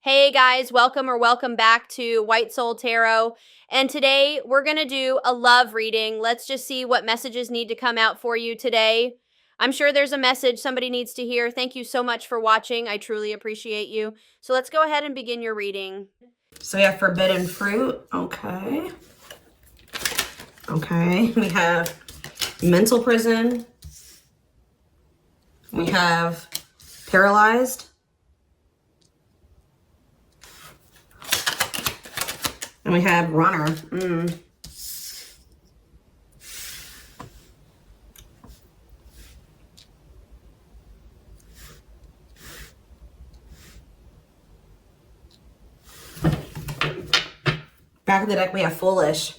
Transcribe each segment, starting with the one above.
Hey guys, welcome back to White Soul Tarot. And today we're going to do a love reading. Let's just see what messages need to come out for you today. I'm sure there's a message somebody needs to hear. Thank you so much for watching. I truly appreciate you. So let's go ahead and begin your reading. So we have forbidden fruit. Okay. Okay. We have mental prison. We have paralyzed. And we have runner. Back of the deck, we have foolish.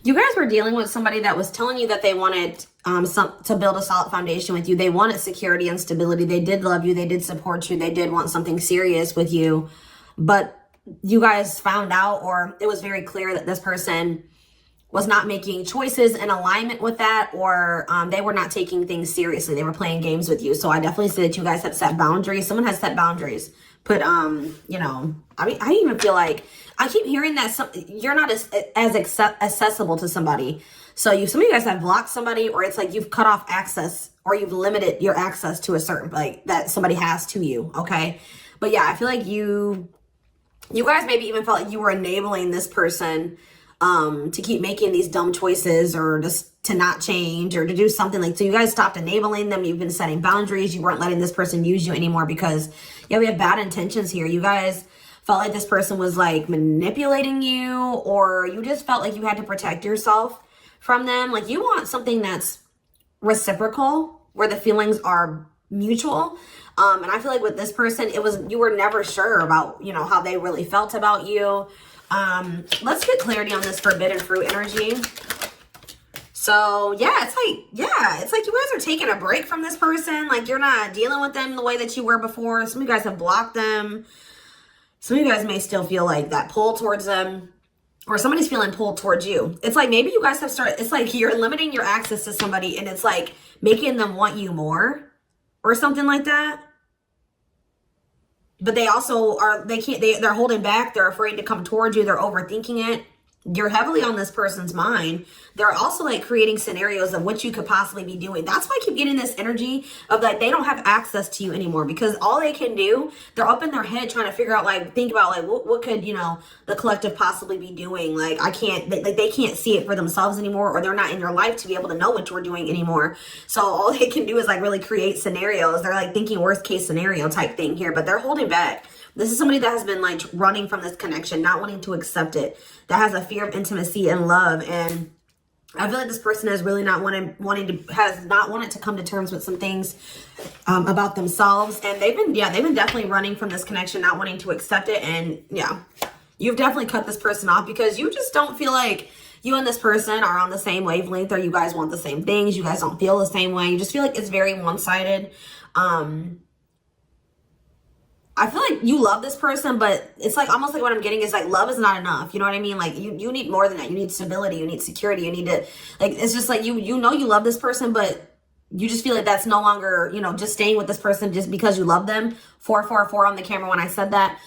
You guys were dealing with somebody that was telling you that they wanted to build a solid foundation with you. They wanted security and stability. They did love you. They did support you. They did want something serious with you. But you guys found out, or it was very clear that this person was not making choices in alignment with that, or they were not taking things seriously. They were playing games with you. So I definitely say that you guys have set boundaries. Someone has set boundaries. Put, you know, I mean, I even feel like I keep hearing that you're not as accessible to somebody. So some of you guys have blocked somebody, or it's like you've cut off access, or you've limited your access to a certain, like, that somebody has to you. Okay. But yeah, I feel like you guys maybe even felt like you were enabling this person to keep making these dumb choices, or just to not change, or to do something. Like, so you guys stopped enabling them. You've been setting boundaries. You weren't letting this person use you anymore because, yeah, we have bad intentions here. You guys felt like this person was like manipulating you, or you just felt like you had to protect yourself from them. Like, you want something that's reciprocal, where the feelings are mutual. And I feel like with this person, you were never sure about, you know, how they really felt about you. Let's get clarity on this forbidden fruit energy. So yeah, it's like you guys are taking a break from this person. Like, you're not dealing with them the way that you were before. Some of you guys have blocked them. Some of you guys may still feel like that pull towards them, or somebody's feeling pulled towards you. It's like maybe you guys have started, it's like you're limiting your access to somebody, and it's like making them want you more, or something like that. But they also they're holding back. They're afraid to come towards you. They're overthinking it. You're heavily on this person's mind. They're also like creating scenarios of what you could possibly be doing. That's why I keep getting this energy of like they don't have access to you anymore, because all they can do, they're up in their head trying to figure out, like, think about like what could, you know, the collective possibly be doing. Like, they can't see it for themselves anymore, or they're not in your life to be able to know what you're doing anymore. So all they can do is like really create scenarios. They're like thinking worst case scenario type thing here, but they're holding back. This is somebody that has been like running from this connection, not wanting to accept it, that has a fear of intimacy and love. And I feel like this person has really not has not wanted to come to terms with some things about themselves. And they've been definitely running from this connection, not wanting to accept it. And yeah, you've definitely cut this person off because you just don't feel like you and this person are on the same wavelength, or you guys want the same things. You guys don't feel the same way. You just feel like it's very one-sided. I feel like you love this person, but it's like almost like what I'm getting is like love is not enough. You know what I mean? Like you need more than that. You need stability. You need security. You need to, like, it's just like you know you love this person, but you just feel like that's no longer, you know, just staying with this person just because you love them. 444 on the camera when I said that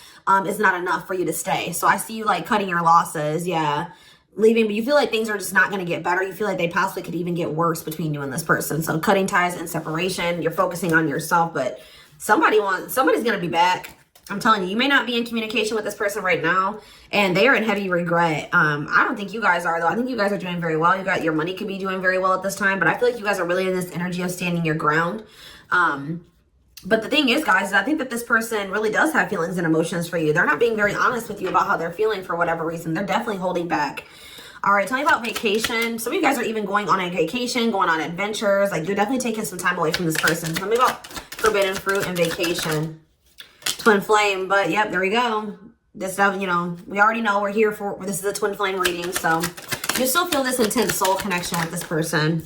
is not enough for you to stay. So I see you like cutting your losses. Yeah. Leaving, but you feel like things are just not going to get better. You feel like they possibly could even get worse between you and this person. So cutting ties and separation. You're focusing on yourself, but somebody's going to be back. I'm telling you, you may not be in communication with this person right now, and they are in heavy regret. I don't think you guys are, though. I think you guys are doing very well. Your money could be doing very well at this time, but I feel like you guys are really in this energy of standing your ground. But the thing is, guys, I think that this person really does have feelings and emotions for you. They're not being very honest with you about how they're feeling for whatever reason. They're definitely holding back. All right, tell me about vacation. Some of you guys are even going on a vacation, going on adventures. Like, you're definitely taking some time away from this person. Tell me about forbidden fruit and vacation. Twin flame, but yep, there we go. This stuff, you know, we already know we're here for, this is a twin flame reading. So you still feel this intense soul connection with this person.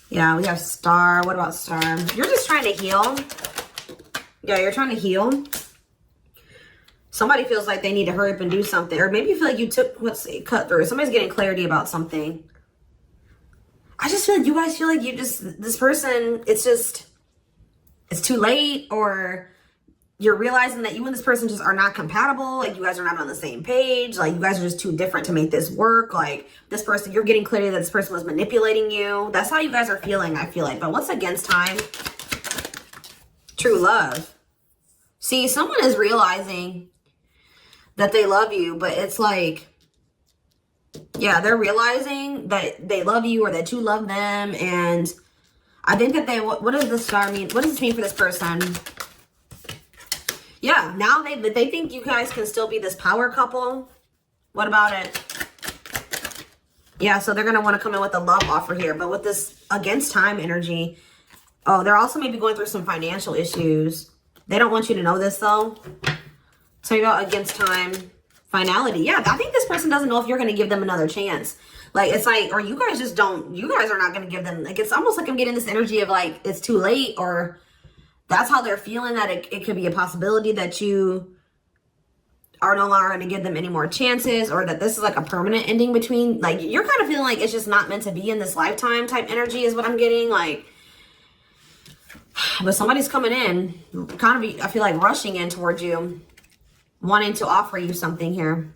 Yeah, we have star. What about star? You're just trying to heal. Yeah, you're trying to heal. Somebody feels like they need to hurry up and do something. Or maybe you feel like you took, let's see, cut through. Somebody's getting clarity about something. I just feel like you guys feel like this person, it's too late, or you're realizing that you and this person just are not compatible. Like, you guys are not on the same page. Like, you guys are just too different to make this work. Like, this person, you're getting clarity that this person was manipulating you. That's how you guys are feeling, I feel like. But what's against time? True love. See, someone is realizing that they love you, but it's like, yeah, they're realizing that they love you or that you love them. And I think that what does this star mean? What does this mean for this person? Yeah, now they think you guys can still be this power couple. What about it? Yeah, so they're going to want to come in with a love offer here. But with this against time energy, oh, they're also maybe going through some financial issues. They don't want you to know this, though. Tell you about against time, finality. Yeah, I think this person doesn't know if you're going to give them another chance. Like, it's like, or you guys just don't, you guys are not going to give them, like, it's almost like I'm getting this energy of, like, it's too late, or that's how they're feeling, that it could be a possibility that you are no longer going to give them any more chances, or that this is like a permanent ending between, like, you're kind of feeling like it's just not meant to be in this lifetime type energy is what I'm getting. Like, but somebody's coming in, kind of, I feel like rushing in towards you, wanting to offer you something here.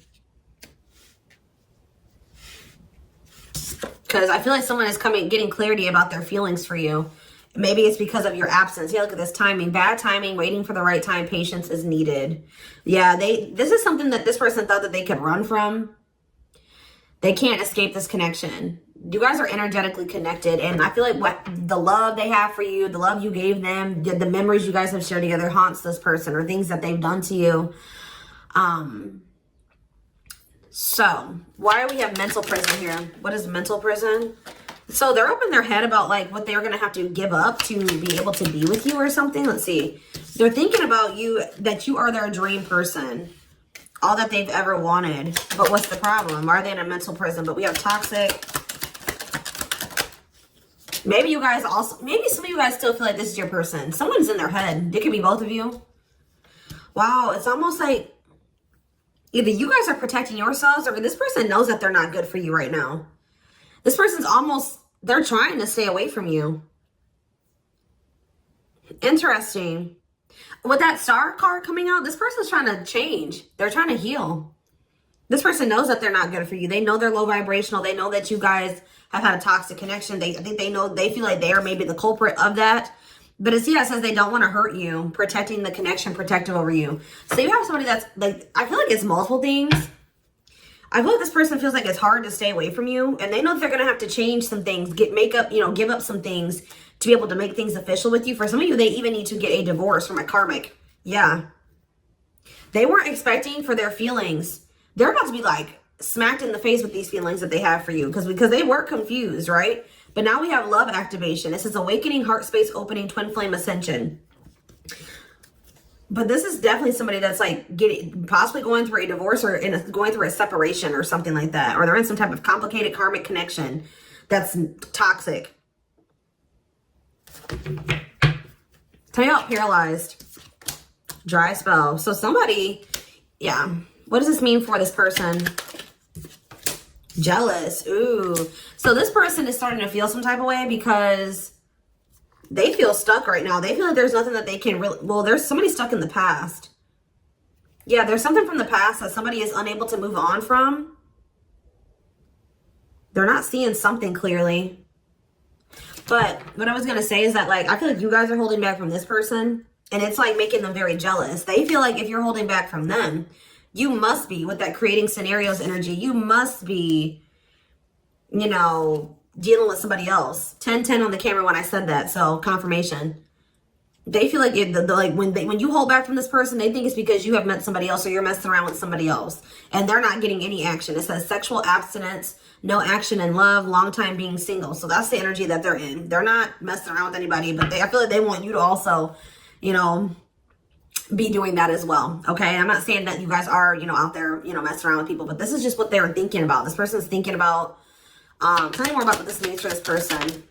Because I feel like someone is getting clarity about their feelings for you. Maybe it's because of your absence. Yeah, look at this timing. Bad timing, waiting for the right time, patience is needed. Yeah, this is something that this person thought that they could run from. They can't escape this connection. You guys are energetically connected, and I feel like what the love they have for you, the love you gave them, the memories you guys have shared together haunts this person, or things that they've done to you. So why do we have mental prison here? What is mental prison? So they're up in their head about like what they're going to have to give up to be able to be with you or something. Let's see. They're thinking about you, that you are their dream person, all that they've ever wanted. But what's the problem? Are they in a mental prison? But we have toxic. Maybe you guys also, maybe some of you guys still feel like this is your person. Someone's in their head. It could be both of you. Wow. It's almost like either you guys are protecting yourselves, or this person knows that they're not good for you right now. This person's almost, they're trying to stay away from you. Interesting. With that star card coming out, this person's trying to change. They're trying to heal. This person knows that they're not good for you. They know they're low vibrational. They know that you guys have had a toxic connection. I think they know, they feel like they are maybe the culprit of that. But it's, yeah, it says they don't want to hurt you, protecting the connection, protective over you. So you have somebody that's like, I feel like it's multiple things. I feel like this person feels like it's hard to stay away from you, and they know that they're going to have to change some things, give up some things to be able to make things official with you. For some of you, they even need to get a divorce from a karmic. Yeah. They weren't expecting for their feelings. They're about to be like smacked in the face with these feelings that they have for you, because they were confused, right? But now we have love activation. It says awakening, heart space opening, twin flame ascension. But this is definitely somebody that's like possibly going through a divorce, or going through a separation or something like that. Or they're in some type of complicated karmic connection that's toxic. Tell you about paralyzed. Dry spell. So somebody, yeah. What does this mean for this person? Jealous. Ooh. So this person is starting to feel some type of way because they feel stuck right now. They feel like there's nothing that they can really, well, there's somebody stuck in the past. Yeah, there's something from the past that somebody is unable to move on from. They're not seeing something clearly. But what I was going to say is that, like, I feel like you guys are holding back from this person, and it's like making them very jealous. They feel like if you're holding back from them, you must be, with that creating scenarios energy, you must be, dealing with somebody else. 10-10 on the camera when I said that, so confirmation. They feel like when you hold back from this person, they think it's because you have met somebody else, or you're messing around with somebody else, and they're not getting any action. It says sexual abstinence, no action in love, long time being single. So that's the energy that they're in. They're not messing around with anybody, but I feel like they want you to also, be doing that as well. Okay, I'm not saying that you guys are, out there, messing around with people, but this is just what they're thinking about. This person's thinking about. Tell me more about what this means for this person.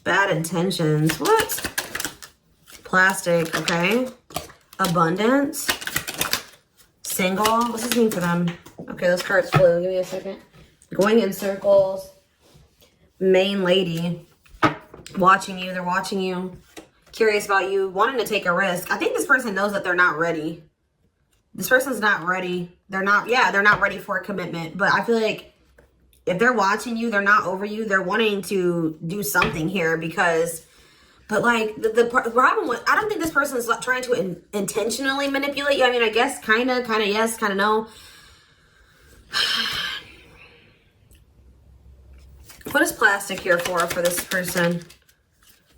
Bad intentions. What? Plastic. Okay. Abundance. Single. What's this mean for them? Okay, those cards flew. Give me a second. Going in circles. Main lady. Watching you. They're watching you. Curious about you. Wanting to take a risk. I think this person knows that they're not ready. This person's not ready. They're not ready for a commitment. But I feel like if they're watching you, they're not over you. They're wanting to do something here because... But like the problem with, I don't think this person is trying to intentionally manipulate you. I mean, I guess kind of yes, kind of no. What is plastic here for this person?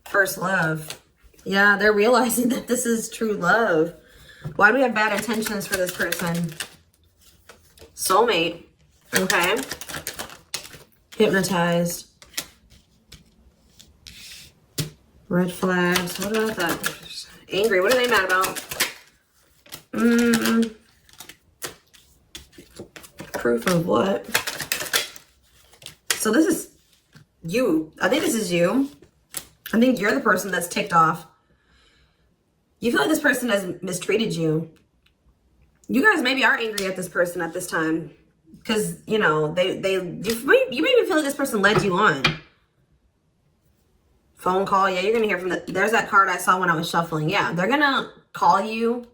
First love. Yeah, they're realizing that this is true love. Why do we have bad intentions for this person? Soulmate. Okay. Hypnotized. Red flags. What about that? Angry. What are they mad about? Proof of what? So this is you. I think this is you. I think you're the person that's ticked off. You feel like this person has mistreated you. You guys maybe are angry at this person at this time. Because, you know, you maybe feel like this person led you on. Phone call. Yeah, you're going to hear from there's that card I saw when I was shuffling. Yeah, they're going to call you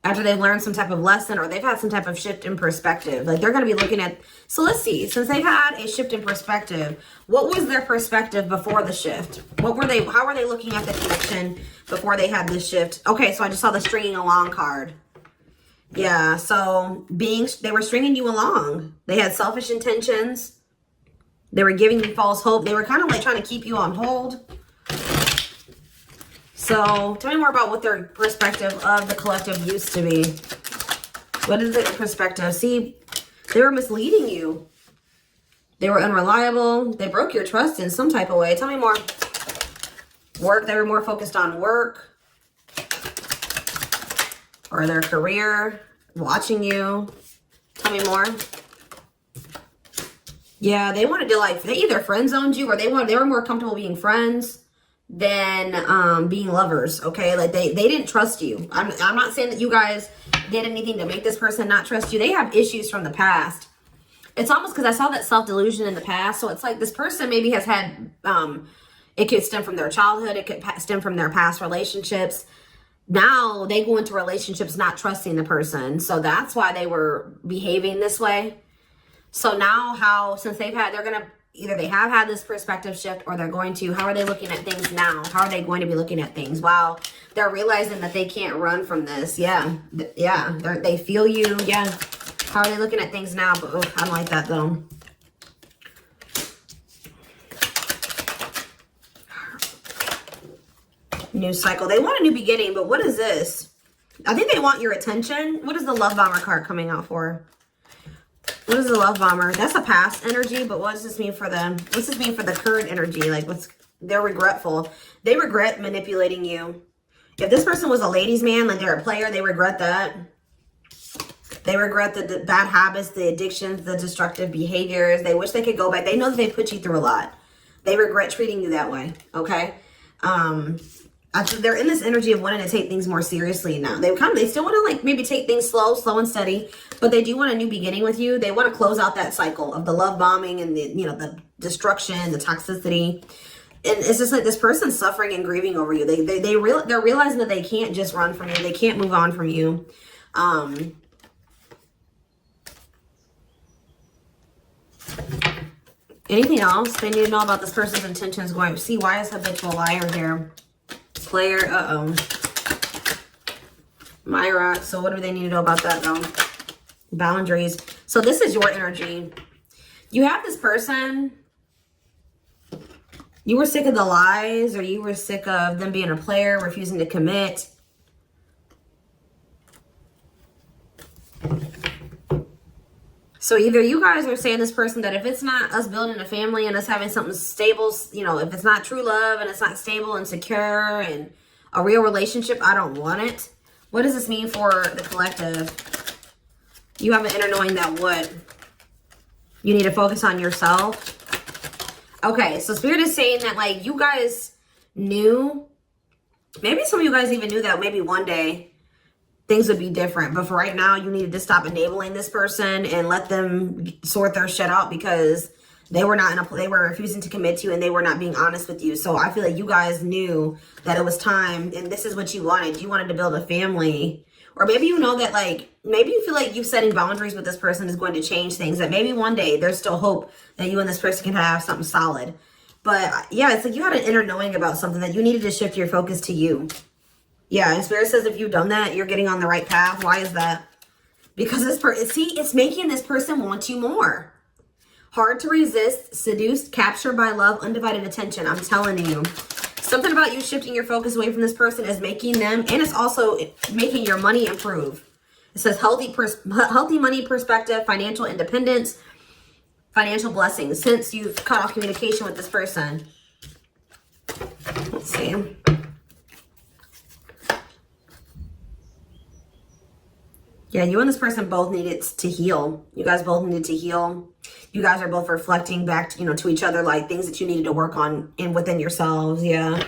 after they've learned some type of lesson or they've had some type of shift in perspective. Like they're going to be looking at, so let's see, since they've had a shift in perspective, what was their perspective before the shift? How were they looking at the connection before they had this shift? Okay, so I just saw the stringing along card. Yeah, so they were stringing you along. They had selfish intentions. They were giving you false hope. They were kind of like trying to keep you on hold. So tell me more about what their perspective of the collective used to be. What is their perspective? See, they were misleading you. They were unreliable. They broke your trust in some type of way. Tell me more. Work. They were more focused on work. Or their career. Watching you. Tell me more. Yeah, they wanted to they either friend zoned you or they were more comfortable being friends than being lovers. Okay, like they didn't trust you. I'm not saying that you guys did anything to make this person not trust you. They have issues from the past. It's almost because I saw that self-delusion in the past. So it's like this person maybe has had it could stem from their childhood, it could stem from their past relationships. Now they go into relationships not trusting the person. So that's why they were behaving this way. So now since they're going to, either they have had this perspective shift or they're going to, how are they looking at things now? How are they going to be looking at things? Wow. They're realizing that they can't run from this. Yeah. Yeah. They feel you. Yeah. How are they looking at things now? But I don't like that though. New cycle. They want a new beginning, but what is this? I think they want your attention. What is the love bomber card coming out for? What is the love bomber? That's a past energy, but what does this mean for them? What's this mean for the current energy? Like they're regretful. They regret manipulating you. If this person was a ladies' man, like they're a player, they regret that. They regret the bad habits, the addictions, the destructive behaviors. They wish they could go back. They know that they put you through a lot. They regret treating you that way. Okay. They're in this energy of wanting to take things more seriously now. They still want to like maybe take things slow and steady, but they do want a new beginning with you. They want to close out that cycle of the love bombing and the destruction, the toxicity. And it's just like this person's suffering and grieving over you. They're realizing that they can't just run from you. They can't move on from you. Anything else they need to know about this person's intentions going? See, why is habitual liar here? Player, Myra. So what do they need to know about that though? Boundaries. So this is your energy. You have this person. You were sick of the lies, or you were sick of them being a player, refusing to commit. So either you guys are saying this person that if it's not us building a family and us having something stable, if it's not true love and it's not stable and secure and a real relationship, I don't want it. What does this mean for the collective? You have an inner knowing that what? You need to focus on yourself. Okay, so Spirit is saying that like you guys knew, maybe some of you guys even knew that maybe one day things would be different. But for right now, you needed to stop enabling this person and let them sort their shit out, because they were they were refusing to commit to you, and they were not being honest with you. So I feel like you guys knew that it was time, and this is what you wanted. You wanted to build a family. Or maybe you know that, like, maybe you feel like you setting boundaries with this person is going to change things. That maybe one day there's still hope that you and this person can have something solid. But yeah, it's like you had an inner knowing about something that you needed to shift your focus to you. Yeah, and Spirit says if you've done that, you're getting on the right path. Why is that? Because this person, see, it's making this person want you more. Hard to resist, seduced, captured by love, undivided attention. I'm telling you. Something about you shifting your focus away from this person is making them, and it's also making your money improve. It says healthy money perspective, financial independence, financial blessings, since you've cut off communication with this person. Let's see. Yeah, you and this person both needed to heal. You guys both needed to heal. You guys are both reflecting back to, to each other, like things that you needed to work on within yourselves. Yeah.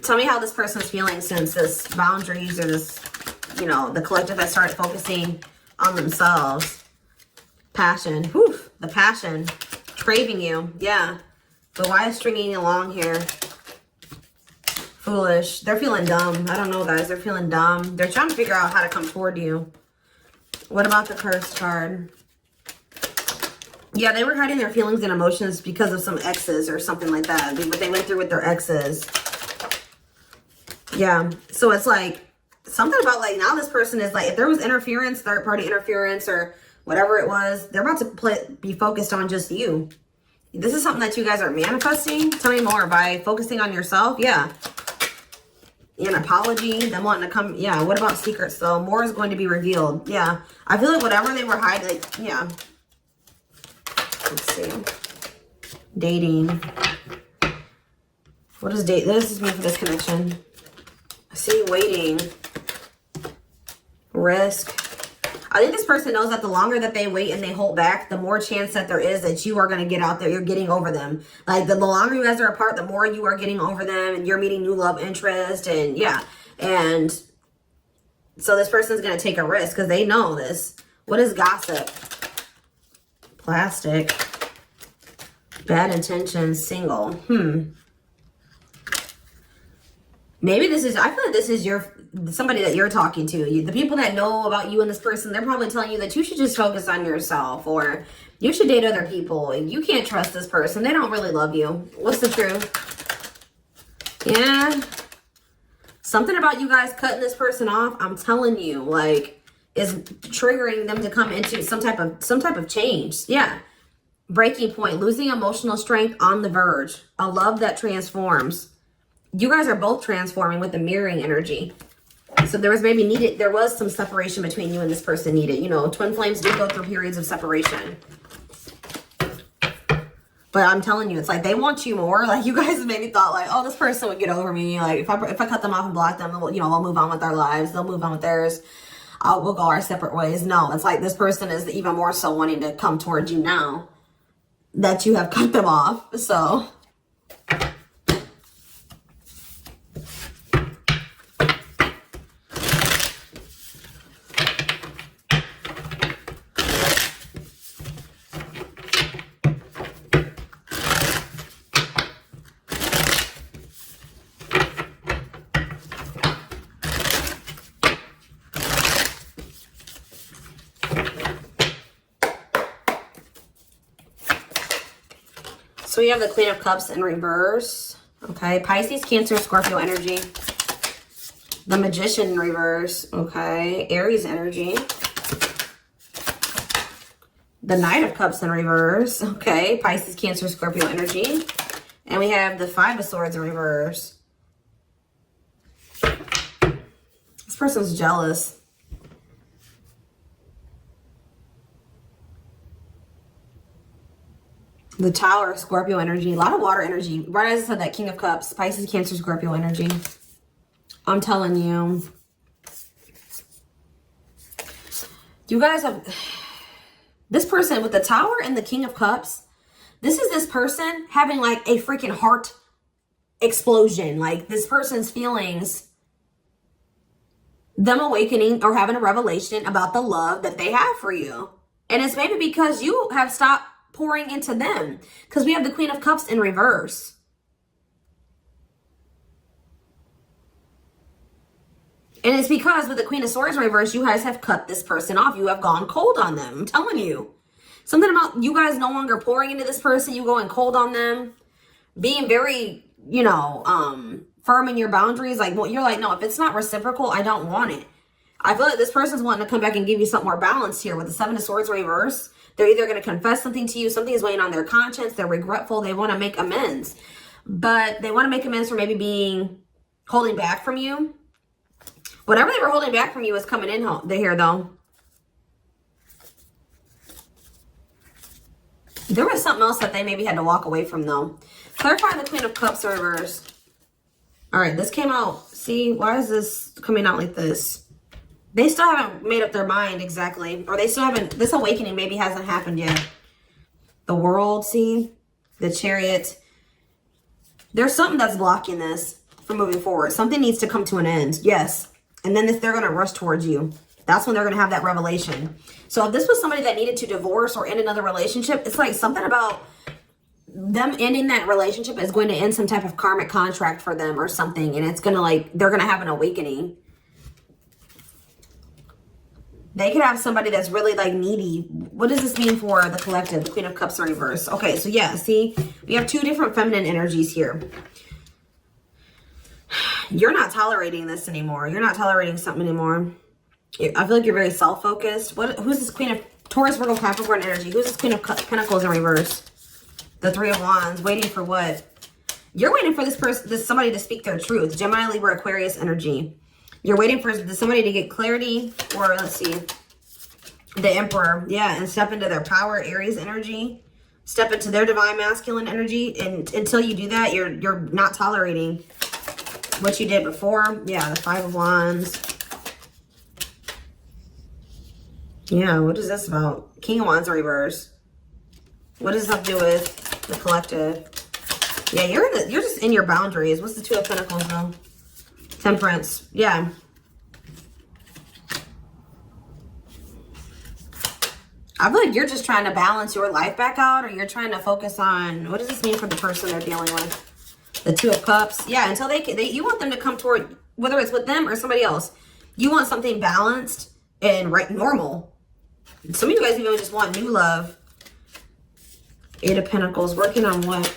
Tell me how this person's feeling since this boundaries, or this, the collective has started focusing on themselves. Passion. Whew, the passion. Craving you. Yeah. But why is stringing along here? Foolish. They're feeling dumb. I don't know, guys. They're feeling dumb. They're trying to figure out how to come toward you. What about the Cursed card? Yeah, they were hiding their feelings and emotions because of some exes or something like that. What they went through with their exes. Yeah. So it's like something about, like, now this person is like, if there was interference, third party interference or whatever it was, they're about to be focused on just you. This is something that you guys are manifesting. Tell me more. By focusing on yourself. Yeah. An apology, them wanting to come. Yeah. What about secrets though? More is going to be revealed. Yeah. I feel like whatever they were hiding, like, yeah. Let's see. Dating. What does date? This is me for this connection. I see waiting. Risk. I think this person knows that the longer that they wait and they hold back, the more chance that there is that you are going to get out there. You're getting over them. Like, the longer you guys are apart, the more you are getting over them, and you're meeting new love interest. And yeah. And so this person's going to take a risk because they know this. What is gossip? Plastic. Bad intentions. Single. Maybe this is, I feel like this is somebody that you're talking to. The people that know about you and this person, they're probably telling you that you should just focus on yourself, or you should date other people. You can't trust this person. They don't really love you. What's the truth? Yeah. Something about you guys cutting this person off, I'm telling you, like, is triggering them to come into some type of change. Yeah. Breaking point, losing emotional strength, on the verge, a love that transforms. You guys are both transforming with the mirroring energy. So there was some separation between you and this person needed. Twin flames do go through periods of separation. But I'm telling you, it's like they want you more. Like, you guys maybe thought, like, oh, this person would get over me. Like, if I cut them off and block them, we'll move on with our lives. They'll move on with theirs. We'll go our separate ways. No, it's like this person is even more so wanting to come towards you now that you have cut them off. So we have the Queen of Cups in reverse. Okay. Pisces, Cancer, Scorpio energy. The Magician in reverse. Okay. Aries energy. The Knight of Cups in reverse. Okay. Pisces, Cancer, Scorpio energy. And we have the Five of Swords in reverse. This person's jealous. The Tower, Scorpio energy. A lot of water energy. Right as I said, that King of Cups. Pisces, Cancer, Scorpio energy. I'm telling you. You guys have... This person with the Tower and the King of Cups. This is this person having like a freaking heart explosion. Like, this person's feelings them awakening or having a revelation about the love that they have for you. And it's maybe because you have stopped pouring into them, because we have the Queen of Cups in reverse. And it's because with the Queen of Swords in reverse, you guys have cut this person off. You have gone cold on them. I'm telling you. Something about you guys no longer pouring into this person. You going cold on them. Being very, you know, firm in your boundaries. Like, well, you're like, no, if it's not reciprocal, I don't want it. I feel like this person's wanting to come back and give you something more balanced here with the Seven of Swords reverse. They're either going to confess something to you. Something is weighing on their conscience. They're regretful. They want to make amends. But they want to make amends for maybe holding back from you. Whatever they were holding back from you is coming in here, though. There was something else that they maybe had to walk away from, though. Clarify the Queen of Cups reverse. All right, this came out. See, why is this coming out like this? They still haven't made up their mind exactly. Or they still haven't, this awakening maybe hasn't happened yet. The World, see? The Chariot. There's something that's blocking this from moving forward. Something needs to come to an end. Yes. And then they're going to rush towards you. That's when they're going to have that revelation. So if this was somebody that needed to divorce or end another relationship, it's like something about them ending that relationship is going to end some type of karmic contract for them or something. And it's going to like, they're going to have an awakening. They could have somebody that's really like needy. What does this mean for the collective? The Queen of Cups in reverse. Okay, so yeah, see, we have two different feminine energies here. You're not tolerating this anymore. You're not tolerating something anymore. I feel like you're very self-focused. Who's this Queen of Taurus, Virgo, Capricorn energy? Who's this Queen of Pentacles in reverse? The Three of Wands. Waiting for what? You're waiting for somebody to speak their truth. Gemini, Libra, Aquarius energy. You're waiting for somebody to get clarity, or let's see, the Emperor. Yeah, and step into their power, Aries energy. Step into their divine masculine energy. And until you do that, you're not tolerating what you did before. Yeah, the Five of Wands. Yeah, what is this about? King of Wands in reverse. What does this have to do with the collective? Yeah, you're just in your boundaries. What's the Two of Pentacles though? Temperance. Yeah. I feel like you're just trying to balance your life back out, or you're trying to focus on, what does this mean for the person they're dealing with? The Two of Cups. Yeah, until you want them to come toward, whether it's with them or somebody else, you want something balanced and normal. Some of you guys even just want new love. Eight of Pentacles. Working on what?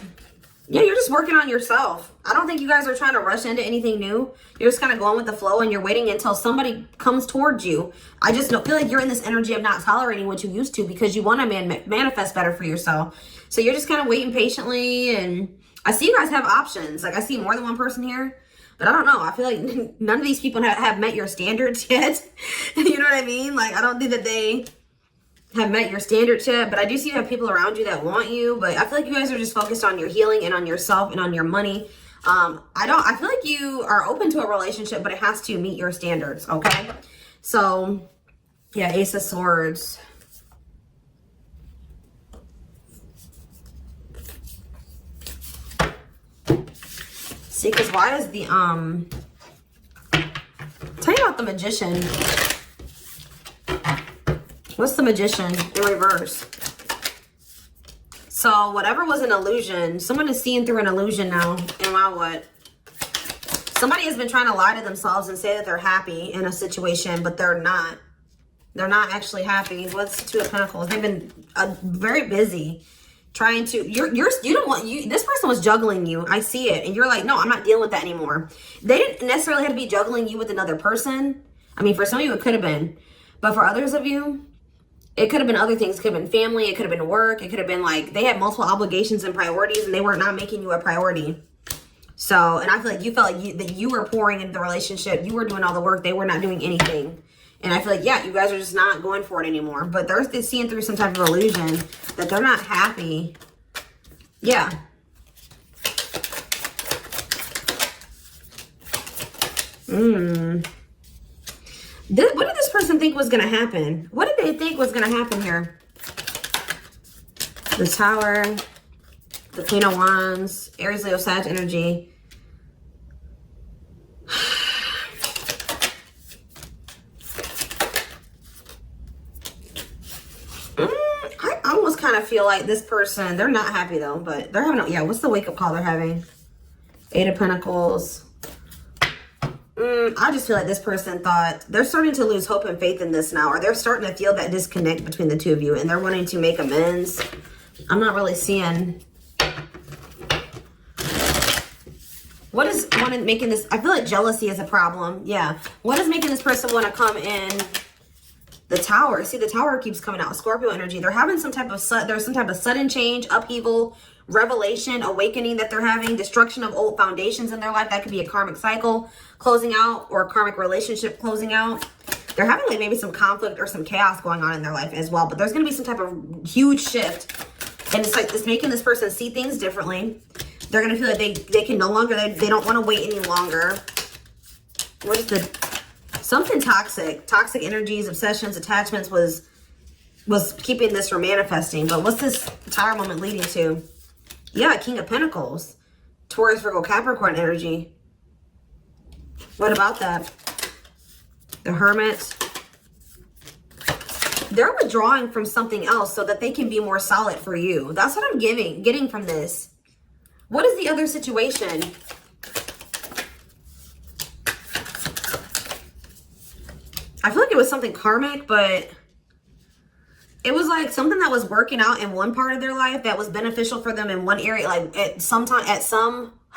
Yeah, you're just working on yourself. I don't think you guys are trying to rush into anything new. You're just kind of going with the flow, and you're waiting until somebody comes towards you. I just don't feel like you're in this energy of not tolerating what you used to, because you want to manifest better for yourself. So you're just kind of waiting patiently, and I see you guys have options. Like, I see more than one person here, but I don't know. I feel like none of these people have met your standards yet. You know what I mean? Like, I don't think that they have met your standards yet, but I do see you have people around you that want you. But I feel like you guys are just focused on your healing and on yourself and on your money. I feel like you are open to a relationship, but it has to meet your standards. Okay. So yeah, Ace of Swords. See, because why is the tell you about the Magician. What's the Magician in reverse? So whatever was an illusion, someone is seeing through an illusion now. And now what? Somebody has been trying to lie to themselves and say that they're happy in a situation, but they're not. They're not actually happy. What's the Two of Pentacles? They've been very busy trying to, this person was juggling you. I see it. And you're like, no, I'm not dealing with that anymore. They didn't necessarily have to be juggling you with another person. I mean, for some of you, it could have been. But for others of you, it could have been other things. It could have been family. It could have been work. It could have been like they had multiple obligations and priorities, and they were not making you a priority. So, and I feel like you felt like that you were pouring into the relationship. You were doing all the work. They were not doing anything. And I feel like, yeah, you guys are just not going for it anymore. But they're seeing through some type of illusion that they're not happy. Yeah. What did this person think was going to happen? What did they think was going to happen here? The Tower, the Queen of Wands, Aries, Leo, Sag energy. kind of feel like this person, they're not happy though, but they're having, yeah, what's the wake-up call they're having? 8 of Pentacles. I just feel like this person thought, they're starting to lose hope and faith in this now, or they're starting to feel that disconnect between the two of you, and they're wanting to make amends. I'm not really seeing... What is making this... I feel like jealousy is a problem. Yeah. What is making this person want to come in? The Tower. See, the Tower keeps coming out. Scorpio energy. They're having some type of... There's some type of sudden change, upheaval, revelation, awakening that they're having. Destruction of old foundations in their life. That could be a karmic cycle closing out, or a karmic relationship closing out. They're having like maybe some conflict or some chaos going on in their life as well. But there's going to be some type of huge shift. And it's like it's making this person see things differently. They're going to feel like they can no longer, they don't want to wait any longer. What is the, something toxic. Toxic energies, obsessions, attachments was keeping this from manifesting. But what's this Tower moment leading to? Yeah, King of Pentacles. Taurus, Virgo, Capricorn energy. What about that? The Hermit. They're withdrawing from something else so that they can be more solid for you. That's what I'm getting from this. What is the other situation? I feel like it was something karmic, but it was like something that was working out in one part of their life that was beneficial for them in one area. Like how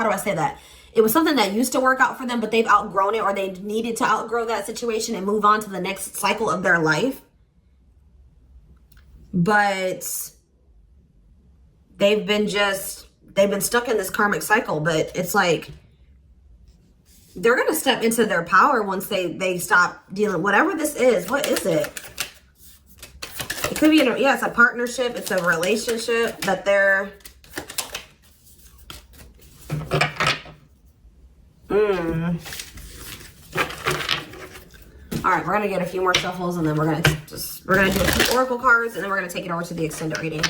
do I say that? It was something that used to work out for them, but they've outgrown it, or they needed to outgrow that situation and move on to the next cycle of their life. But they've been stuck in this karmic cycle. But it's like they're going to step into their power once they stop dealing, whatever this is. What is it? It could be, it's a partnership. It's a relationship that they're... All right, we're going to get a few more shuffles, and then we're going to do a few oracle cards, and then we're going to take it over to the extended reading.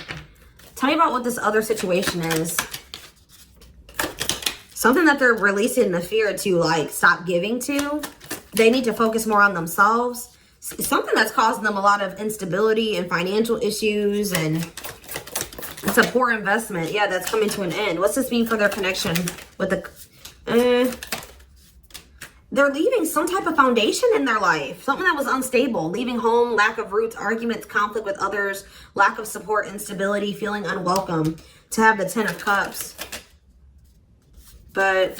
Tell me about what this other situation is. Something that they're releasing the fear to, like, stop giving to. They need to focus more on themselves. Something that's causing them a lot of instability and financial issues, and it's a poor investment. Yeah, that's coming to an end. What's this mean for their connection with the... They're leaving some type of foundation in their life. Something that was unstable. Leaving home, lack of roots, arguments, conflict with others, lack of support, instability, feeling unwelcome. To have the 10 of Cups. But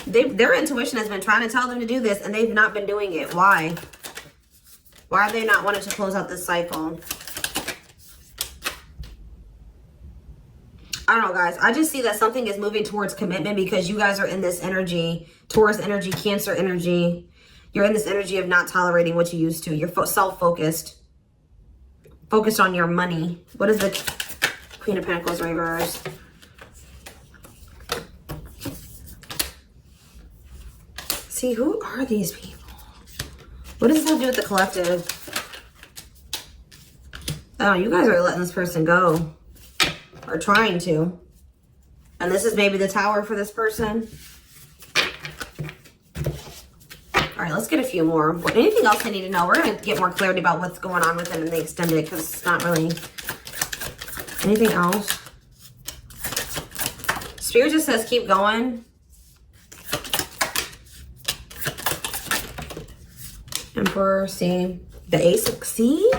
their intuition has been trying to tell them to do this, and they've not been doing it. Why? Why are they not wanting to close out this cycle? I don't know, guys. I just see that something is moving towards commitment because you guys are in this energy, Taurus energy, Cancer energy. You're in this energy of not tolerating what you used to. You're self-focused. Focused on your money. What is the Queen of Pentacles reverse? See, who are these people? What does this have to do with the collective? Oh, you guys are letting this person go. Or trying to. And this is maybe the Tower for this person. All right, let's get a few more. Anything else I need to know? We're going to get more clarity about what's going on with them in the extended, because it's not really anything else. Spirit just says keep going. Emperor, see? The Ace of... See?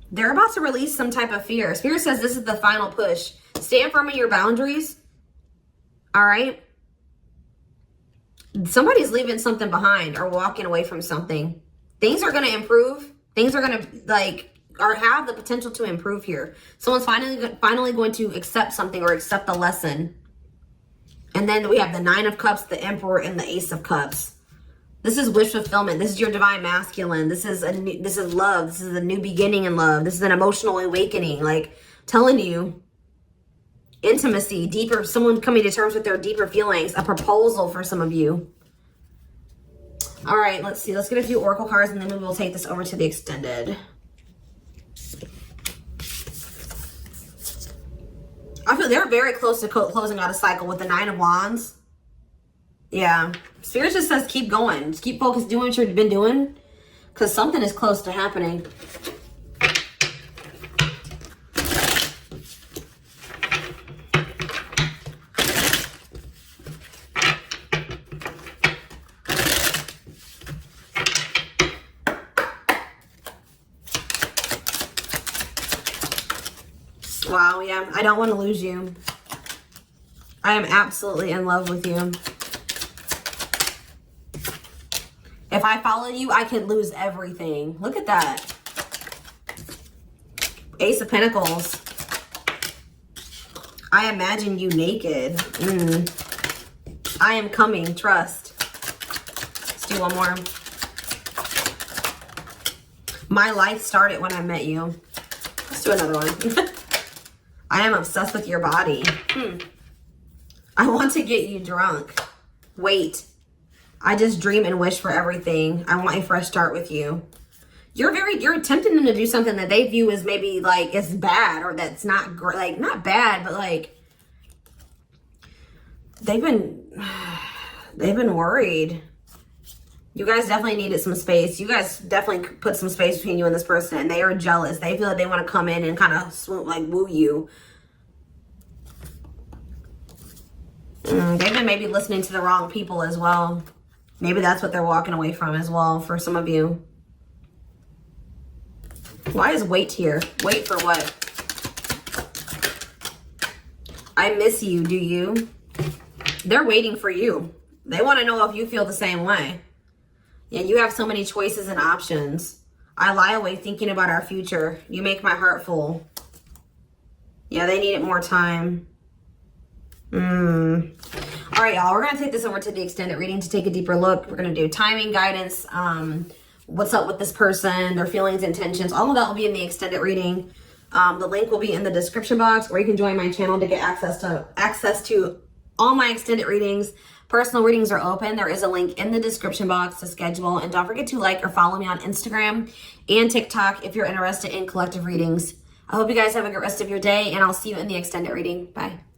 They're about to release some type of fear. Spirit says this is the final push. Stand firm in your boundaries. All right? Somebody's leaving something behind or walking away from something. Things are going to improve. Things are going to, like, or have the potential to improve here. Someone's finally going to accept something or accept the lesson. And then we have the 9 of Cups, the Emperor, and the Ace of Cups. This is wish fulfillment. This is your divine masculine. This is love. This is a new beginning in love. This is an emotional awakening. Like, telling you, intimacy, deeper, someone coming to terms with their deeper feelings, a proposal for some of you. All right, let's see. Let's get a few oracle cards, and then we will take this over to the extended. I feel they're very close to closing out a cycle with the 9 of Wands. Yeah. Spirit just says keep going. Just keep focused, doing what you've been doing. Because something is close to happening. Wow, yeah. I don't want to lose you. I am absolutely in love with you. If I followed you, I could lose everything. Look at that. Ace of Pentacles. I imagine you naked. I am coming. Trust. Let's do one more. My life started when I met you. Let's do another one. I am obsessed with your body. I want to get you drunk. Wait. I just dream and wish for everything. I want a fresh start with you. You're tempting them to do something that they view as maybe like it's bad, or that's not great, like not bad, but like they've been worried. You guys definitely needed some space. You guys definitely put some space between you and this person, and they are jealous. They feel like they want to come in and kind of swoop, like woo you. They've been maybe listening to the wrong people as well. Maybe that's what they're walking away from as well for some of you. Why is wait here? Wait for what? I miss you, do you? They're waiting for you. They want to know if you feel the same way. Yeah, you have so many choices and options. I lie awake thinking about our future. You make my heart full. Yeah, they needed more time. All right, y'all. We're going to take this over to the extended reading to take a deeper look. We're going to do timing, guidance, what's up with this person, their feelings, intentions. All of that will be in the extended reading. The link will be in the description box, where you can join my channel to get access to all my extended readings. Personal readings are open. There is a link in the description box to schedule. And don't forget to like or follow me on Instagram and TikTok if you're interested in collective readings. I hope you guys have a good rest of your day, and I'll see you in the extended reading. Bye.